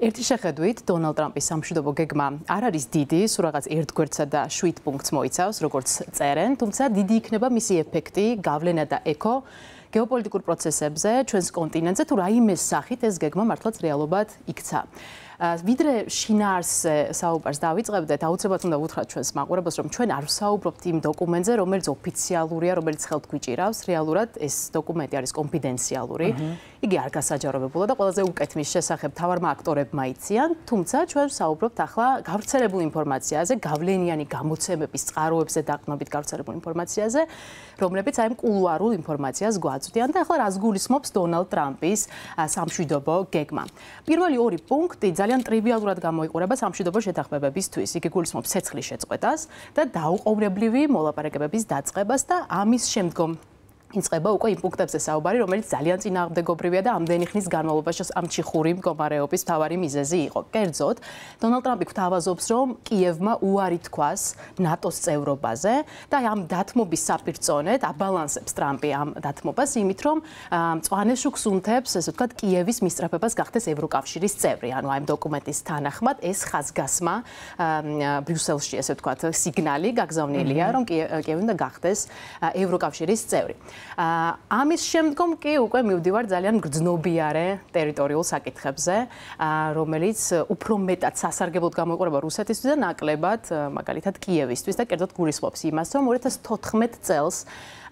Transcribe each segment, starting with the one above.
ერთი შეხედვით დონალდ ტრამპის სამშვიდობო გეგმა არ არის დიდი, სულ რაღაც ერთგვერდსა და 7 პუნქტს მოიცავს, როგორც წერენ, თუმცა დიდი იქნება მისი ეფექტი, გავლენა და ეკო გეოპოლიტიკურ პროცესებზე, ჩვენს კონტინენტზე თუ რაიმე სახით ეს გეგმა მართლაც რეალობად იქცა. ვიდრე შინაარსზე საუბარს დავიწყებდეთ, აუცილებლად უნდა ვუთხრათ ჩვენს მაყურებელს, რომ ჩვენ არ ვსაუბრობთ იმ დოკუმენტზე, რომელიც ოფიციალურია, რომელიც ხელთ გვიჭირავს, რეალურად ეს დოკუმენტი არის კონფიდენციალური. იგი არ გასაჯაროებულა და ყველაზე უკეთ მის შესახებ მთავარმა აქტორებმა იციან, თუმცა ჩვენ ვსაუბრობთ ახლა გავრცელებულ ინფორმაციაზე, გავლენიანი გამოცემების წყაროებზე დაყრდნობით გავრცელებულ ინფორმაციაზე, რომლებიც აი კულუარულ ინფორმაციას გვაწვდიან და ახლა რას გულისხმობს დონალდ ტრამპის სამშვიდობო გეგმა. პირველი ორი პუნქტი ძალიან ტრივიალურად გამოიყურება სამშვიდობო შეთანხმებებისთვის. იგი გულისხმობს ცეცხლის შეწყვეტას და დაუყოვნებლივი მოლაპარაკებების დაწყებას და ამის შემდგომ იწყება უკვე იმ პუნქტებზე საუბარი, რომელიც ძალიან წინააღმდეგობრივია და ამდენი ხნის განმავლობაში ამ ჩიხური მდგომარეობის მთავარი მიზეზი იყო. კერძოდ, დონალდ ტრამპი გვთავაზობს, რომ კიევმა უარი თქვას ნატოს წევრობაზე და ამ დათმობის საფირწონედ აბალანსებს ტრამპი ამ დათმობას იმით, რომ მწვანე შუქს უნთებს, ესე ვთქვათ, კიევის მისწრაფებას გახდეს ევროკავშირის წევრი. ანუ ამ დოკუმენტის თანახმად ეს ხაზგასმა ბრიუსელში, ესე ვთქვათ, სიგნალი გაგზავნილია, რომ კიევი უნდა გახდეს ევროკავშირის წევრი. ამის შემდგომ კი უკვე მივდივარ ძალიან გრძნობიარე ტერიტორიულ საკითხებზე, რომელიც უფრო მეტად სასარგებლოდ გამოიყურება რუსეთისთვის და ნაკლებად, მაგალითად, კიევისთვის და კერძოდ გულისხმობს იმას, რომ 2014 წელს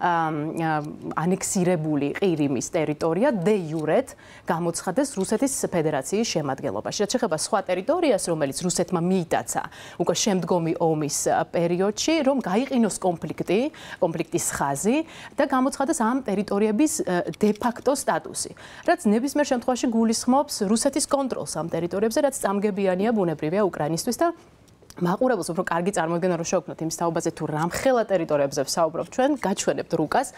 ანექსირებული ყირიმის ტერიტორია დე იურეთ გამოცხადეს რუსეთის ფედერაციის შემადგენლობაში. რაც შეეხება სხვა ტერიტორიას, რომელიც რუსეთმა მიიტაცა უკვე შემდგომი ომის პერიოდში, რომ გაიყინოს კონფლიქტის ხაზი და გამოცხადეს ამ ტერიტორიების დე-ფაქტო სტატუსი. რაც ნებისმიერ შემთხვევაში გულისხმობს რუსეთის კონტროლს ამ ტერიტორიებზე, რაც წამგებიანია ბუნებრივია უკრაინისთვის და მაყურებელს უფრო კარგი წარმოდგენა რო შევქმნათ იმ საუბარზე თუ რამხელა ტერიტორიებზე ვსაუბრობთ ჩვენ, გაჩვენებთ რუკას.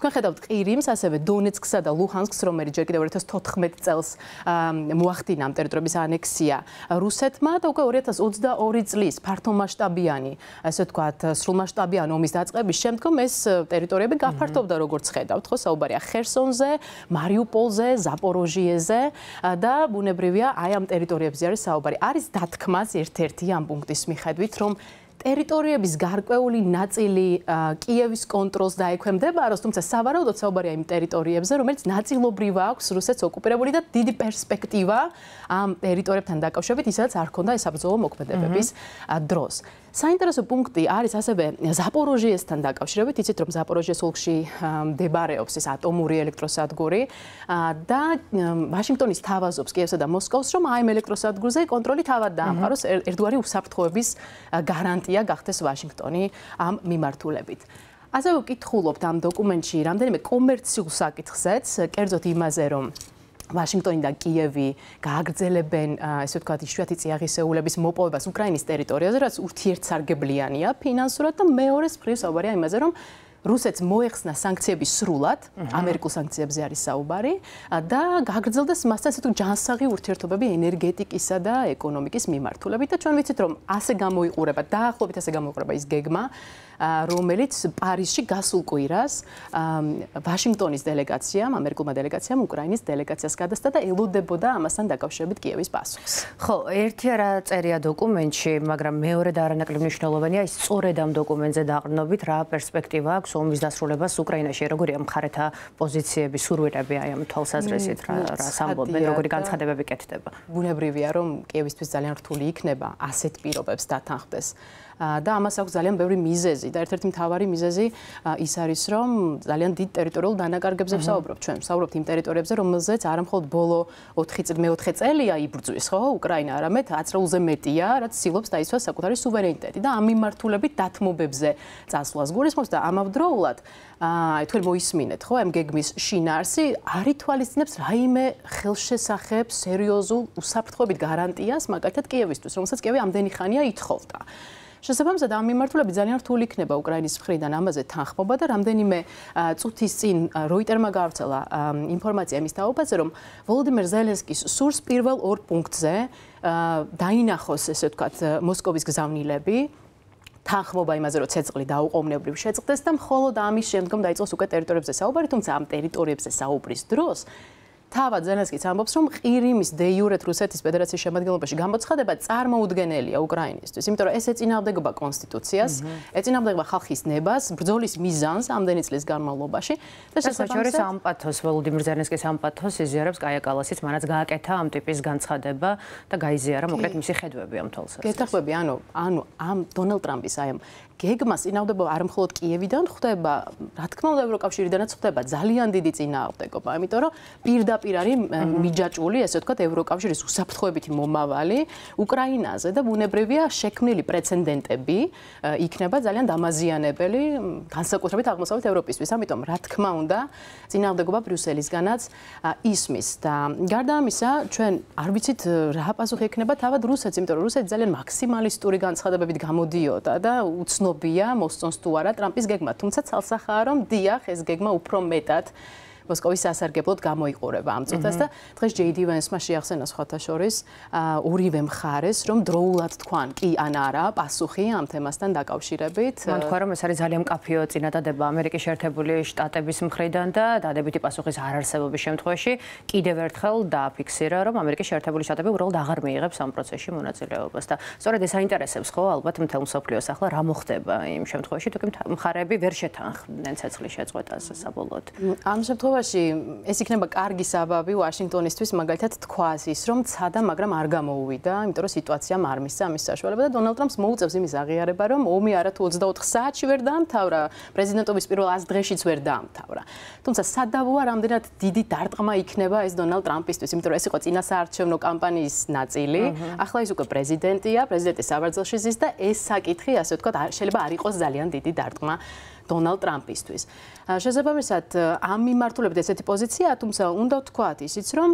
თქვენ ხედავთ ყირიმს, ასევე დონეცკსა და ლუჰანსკს, რომელიც ჯერ კიდევ 2014 წელს მოახდინა ამ ტერიტორიების ანექსია რუსეთმა და უკვე 2022 წლის ფართომასშტაბიანი, ასე ვთქვათ, სრულმასშტაბიან ომის დაწყების შემდგომ ეს ტერიტორიები გაფართოვდა, როგორც ხედავთ, ხო, საუბარია ხერსონზე, მარიუპოლზე, ზაპოროჟიეზე და ბუნებრივია აი ამ ტერიტორიებზე არის საუბარი. არის დათქმას ერთ-ერთი ამ პუნქტის მიხედვით, რომ ტერიტორიების გარკვეული ნაწილი კიევის კონტროლს დაექვემდებაროს, თუმცა სავარაუდოდ საუბარია იმ ტერიტორიებზე, რომელიც ნაწილობრივ აქვს რუსეთს ოკუპირებული და დიდი პერსპექტივა ამ ტერიტორიებთან დაკავშირებით, ისაც არ ჰქონდა ეს საბრძოლო მოქმედებების დროს. საინტერესო პუნქტი არის ასევე ზაპოროჟიესთან დაკავშირებით, იცით რომ ზაპოროჟიეს ოლქში მდებარეობს ეს ატომური ელექტროსადგური და ვაშინგტონის თავაზობს კიევსა და მოსკოვს, რომ აი ამ ელექტროსადგურზე კონტროლი თავად დაამყაროს, ერთგვარი უსაფრთხოების გარანტია გახდეს ვაშინგტონი ამ მიმართულებით. ასევე ვკითხულობთ ამ დოკუმენტში რამდენიმე კომერციულ საკითხზეც, კერძოდ იმაზე, რომ ვაშინგტონი და კიევი გააგრძელებენ, ესე ვთქვათ, იშვიათი წიაღისეულების მოპოვებას უკრაინის ტერიტორიაზე, რაც ურთიერთსარგებლიანია ფინანსურად და მეორეს მხრივ საუბარია იმაზე, რომ რუსეთს მოეხსნა სანქციები სრულად, ამერიკულ სანქციებზე არის საუბარი და გაგრძელდეს მასთან ესეთი ჯანსაღი ურთიერთობები ენერგეტიკისა და ეკონომიკის მიმართულებით და ჩვენ ვიცით, რომ ასე გამოიყურება, დაახლოებით ასე გამოიყურება ის გეგმა, რომელიც პარიზში გასულ კვირას ვაშინგტონის დელეგაციამ, ამერიკულმა დელეგაციამ უკრაინის დელეგაციას გადასცა და ელოდებოდა ამასთან დაკავშირებით კიევის პასუხს. ხო, ერთი არა წერია დოკუმენტში, მაგრამ მეორე და არანაკლებ მნიშვნელოვანია ის სწორედ ამ დოკუმენტზე დაყრდნობით რა პერსპექტივა აქვს ომის დასრულებას უკრაინაში, როგორია მხარეთა პოზიციები, სურვილები აი ამ თვალსაზრისით რა ამბობენ, როგორი განცხადებები კეთდება. ბუნებრივია, რომ კიევისთვის ძალიან რთული იქნება ასეთ პირობებს დათანხმდეს. და ამას აქვს ძალიან ბევრი მიზეზი და ერთ-ერთი მთავარი მიზეზი ის არის, რომ ძალიან დიდ ტერიტორიულ დანაკარგებზე ვსაუბრობთ ჩვენ. ვსაუბრობთ იმ ტერიტორიებზე, რომელზეც არა მხოლოდ ბოლო 4 წელია იბრძვის, ხო, უკრაინა, არამედ ათწლეულზე მეტია, რაც ცდილობს დაისვას საკუთარი სუვერენიტეტი და ამ მიმართულებით დათმობებზე წასვლას გულისხმობს და ამავდროულად თქვენ მოისმინეთ, ხო, ამ გეგმის შინაარსი არ ითვალისწინებს რაიმე ხელშესახებ სერიოზულ უსაფრთხოებით გარანტიას მაგალითად კიევისთვის, რომელსაც კიევი ამდენი ხანია ითხოვდა. შესაბამისად, ამ მიმართულებით ძალიან რთული იქნება უკრაინის მხრიდან ამაზე თანხმობა და რამდენიმე წუთის წინ როიტერმა გაავრცელა ინფორმაცია იმის თაობაზე, რომ ვოლოდიმერ ზელენსკის სურს პირველ ორ პუნქტზე დაინახოს, ესე ვთქვათ, მოსკოვის გზავნილები, თანხმობა იმაზე, რომ ცეცხლი დაუყოვნებლივ შეწყდეს და მხოლოდ ამის შემდგომ დაიწყოს უკვე ტერიტორიებზე საუბარი, თუმცა ამ ტერიტორიებზე საუბრის დროს თავად ზელენსკიც ამბობს, რომ ყირიმის დე იურეთ რუსეთის ფედერაციის შემადგენლობაში გამოცხადება წარმოუდგენელია უკრაინისთვის, იმიტომ რომ ეს ეწინააღმდეგება კონსტიტუციას, ეწინააღმდეგება ხალხის ნებას, ბრძოლის მიზანს ამდენი წლის განმავლობაში და შესაძლოა ამ პათოს ვოლოდიმირ ზელენსკის ამ პათოს იზიარებს კაია კალასიც, მანაც გააკეთა ამ ტიპის განცხადება და გაიზიარა მოკლედ მისი ხედვები ამ თვალსაზრისით. გეთახმები, ანუ ამ დონალდ ტრამპის აი ამ გეგმას წინააღმდეგობა არ მხოლოდ კიევიდან ხდება, რა თქმა უნდა ევროკავშირიდანაც ხდება ძალიან დიდი წინააღმდეგობა, იმიტომ რომ პირდაპირ არის მიჯაჭვული, ესე ვთქვათ, ევროკავშირის უსაფრთხოებითი მომავალი უკრაინაზე და ბუნებრივია შექმნილი პრეცედენტები იქნება ძალიან დამაზიანებელი განსაკუთრებით აღმოსავლეთ ევროპისთვის. ამიტომ რა თქმა უნდა წინააღმდეგობა ბრიუსელისგანაც ისმის და გარდა ამისა ჩვენ არ ვიცით რა პასუხი ექნება თავად რუსეთს, იმიტომ რომ რუსეთი ძალიან მაქსიმალისტური განცხადებებით გამოდიოდა და უცნობია მოსწონს თუ არა ტრამპის გეგმა, თუმცა ცალსახაა რომ დიახ ეს გეგმა უფრო მეტად მოსკოვის სასარგებლოდ გამოიყურება ამ წუთას და დღეს JD Vance-მა შეახსენა სხვათა შორის ორივე მხარეს რომ დროულად თქვან კი ან არა პასუხი ამ თემასთან დაკავშირებით. მან თქვა რომ ეს არის ძალიან მკაფიო წინადადება ამერიკის შეერთებული შტატების მხრიდან და დადებითი პასუხის არარსებობის შემთხვევაში კიდევ ერთხელ დააფიქსირა რომ ამერიკის შეერთებული შტატები უბრალოდ აღარ მიიღებს ამ პროცესში მონაწილეობას და სწორედ ეს აინტერესებს ხო ალბათ მთელ მსოფლიოს ახლა რა მოხდება იმ შემთხვევაში თუ კი მხარეები ვერ შეთანხმდნენ ცეცხლის შეწყვეტას საბოლოოდ. ამ შემთხვევაში ეს იქნება კარგი საბაბი ვაშინგტონისთვის მაგალითად თქვას ის რომ ცადა მაგრამ არ გამოუვიდა, იმიტომ რომ სიტუაციამ არ მისცა ამის საშუალება და დონალდ ტრამპს მოუწევს იმის აღიარება რომ ომი არა თუ 24 საათში ვერ დაამთავრა, პრეზიდენტობის პირველ 100 დღეშიც ვერ დაამთავრა. თუმცა სადავოა რამდენად დიდი დარტყმა იქნება ეს დონალდ ტრამპისთვის, იმიტომ რომ ეს იყო წინასაარჩევნო კამპანიის ნაწილი, ახლა ის უკვე პრეზიდენტია, პრეზიდენტის საბრძოლში ზის და ეს საკითხი ასე ვთქვათ შეიძლება არ იყოს ძალიან დიდი დარტყმა დონალდ ტრამპისთვის. შესაბამისად, ამ მიმართულებით ესეთი პოზიციაა, თუმცა უნდა ვთქვათ ისიც, რომ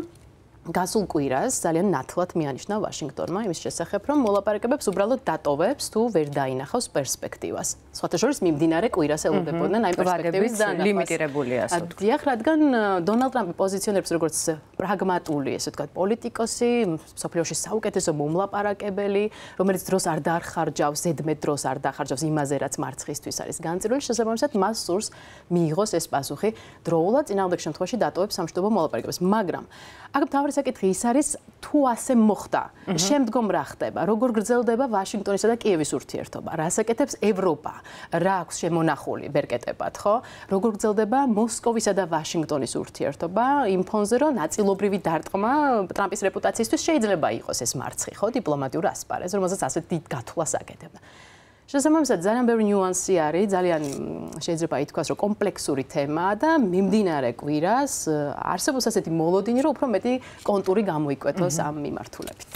გასულ კვირას ძალიან ნათლად მიანიშნა ვაშინგტონმა იმის შესახებ, რომ მოლაპარაკებებს უბრალოდ დატოვებს თუ ვერ დაინახავს პერსპექტივას. სხვათა შორის მიმდინარე კვირას ელოდებოდნენ აი პერსპექტივის დანახვას. ლიმიტირებულია, ასე ვთქვათ. დიახ, რადგან დონალდ ტრამპი პოზიციონერებს როგორც პრაგმატული, ესე ვთქვათ, პოლიტიკოსი, მსოფლიოში საუკეთესო მომლაპარაკებელი, რომელიც დროს არ დაახარჯავს, ზედმეტ დროს არ დაახარჯავს იმაზე, რაც მარცხისთვის არის განწირული, შესაბამისად მას სურს მიიღოს ეს პასუხი დროულად, წინააღმდეგ შემთხვევაში დატოვებს სამშვიდობო მოლაპარაკებებს, მაგრამ აქ მთავარი საკითხი ის არის თუ ასე მოხდა, შემდგომ რა ხდება, როგორ გრძელდება ვაშინგტონისა და კიევის ურთიერთობა, რას აკეთებს ევროპა, რა აქვს შემონახული ბერკეტებად, ხო? როგორ გრძელდება მოსკოვისა და ვაშინგტონის ურთიერთობა იმ ფონზე, რომ ნაწილობრივი დარტყმა ტრამპის რეპუტაციისთვის შეიძლება იყოს ეს მარცხი, ხო, დიპლომატიურ ასპარეზზე, რომელზეც ასეთ დიდ გათვლას აკეთებდა. შესაბამისად, ძალიან ბევრი ნიუანსი არის, ძალიან შეიძლება ითქვას, რომ კომპლექსური თემაა და მიმდინარე კვირას არსებობს ასეთი მოლოდინი, რომ უფრო მეტი კონტური გამოიკვეთოს ამ მიმართულებით.